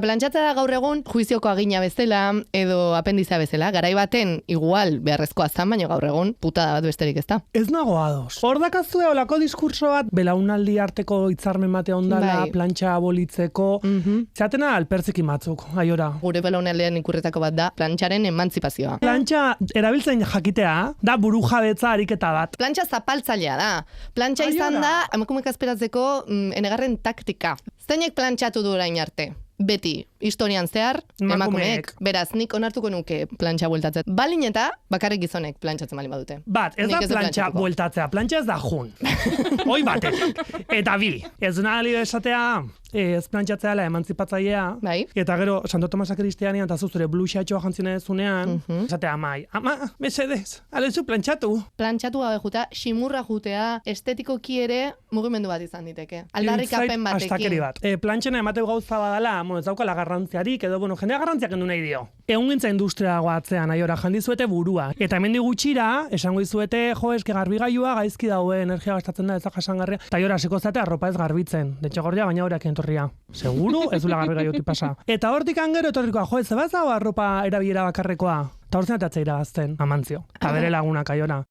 Plantxatzea da gaur egun juizioko agina bezala edo apendiza bezala. Garai baten igual beharrezkoa zan, baina gaur egun putada bat besterik ez da. Ez nago ados. Hor dakazue olako diskurso bat, belaunaldi arteko hitzarmen bate ondala, Bai. plantxa abolitzeko, zatena alpertziki batzuk, aiora. Gure belaunaldean ikurretako bat da plantxaren emantzipazioa. Plantxa erabiltzen jakitea, da burujabetza ariketa bat. Plantxa zapaltzailea da. Plantxa izan da, emakumeak azperatzeko enegarren taktika. Zeinek plantxatu du orain arte? Beti, historian zehar, emakumeek. Beraz, nik onartuko nuke plantxa bueltatzen. Balin eta bakarrik gizonek plantxatzen balin badute. Bat, ez da plantxa bueltatzea, plantxa ez da jun. Hoi batetik. Eta bi, ez nahi esatea, ez plantxatzeala emantzipatzailea, Bai. eta gero Santo Tomasa Kristianian eta zuzure bluxatxoa jantzina dezunean, esatea amai, ama, mesedez, alezu plantxatu. Plantxatu gabe jutea, simurra jutea, estetikoki ere mugimendu bat izan diteke. Aldarrikapen batekin. Astakeri bat. Plantxena emateu gauza badala, ez daukala garrantziarik, edo, jendea garrantziak endu nahi dio. Ehungintza industria atzean, aiora, jandizuete burua. Eta hemen gutxira, esango izuete, jo, eske garbigailua gaizki daue, energia gastatzen da, ez da jasangarria. Eta aiora, hasiko zate arropa ez garbitzen. Detxegorria gaina horak entorria. Seguru, ez dula garbigailoti pasa. Eta hortik angero etorrikoa, jo, ez zebaz dago arropa erabilera bakarrekoa. Eta hor zenatatzeira gazten, amantzio. Eta bere lagunak aiora.